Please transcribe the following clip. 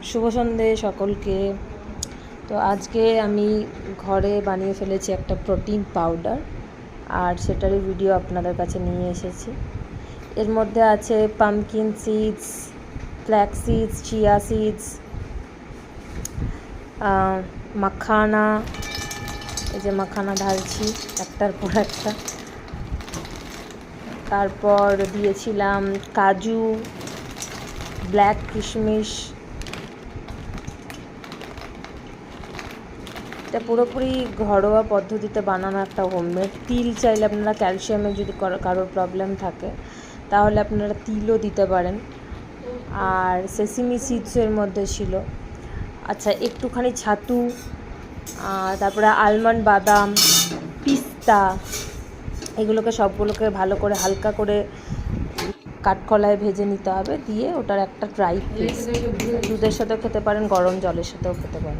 শুভ সন্ধে সকলকে। তো আজকে আমি ঘরে বানিয়ে ফেলেছি একটা প্রোটিন পাউডার, আর সেটারই ভিডিও আপনাদের কাছে নিয়ে এসেছি। এর মধ্যে আছে pumpkin seeds, flax seeds, chia seeds, makhana. এই যে মাখানা ঢালছি একটার পর একটা। তারপর দিয়েছিলাম কাজু, ব্ল্যাক কিশমিশ। এটা পুরোপুরি ঘরোয়া পদ্ধতিতে বানানো একটা হোমমেড। তিল চাইলে আপনারা, ক্যালসিয়ামের যদি কারোর প্রবলেম থাকে তাহলে আপনারা তিলও দিতে পারেন। আর সেসিমি সিডসের মধ্যে ছিল। আচ্ছা, একটুখানি ছাতু, তারপরে আলমন্ড, বাদাম, পিস্তা, এগুলোকে সবগুলোকে ভালো করে হালকা করে কাঠকলায় ভেজে নিতে হবে। দিয়ে ওটার একটা ড্রাই পেস্ট, দুধের সাথেও খেতে পারেন, গরম জলের সাথেও খেতে পারেন।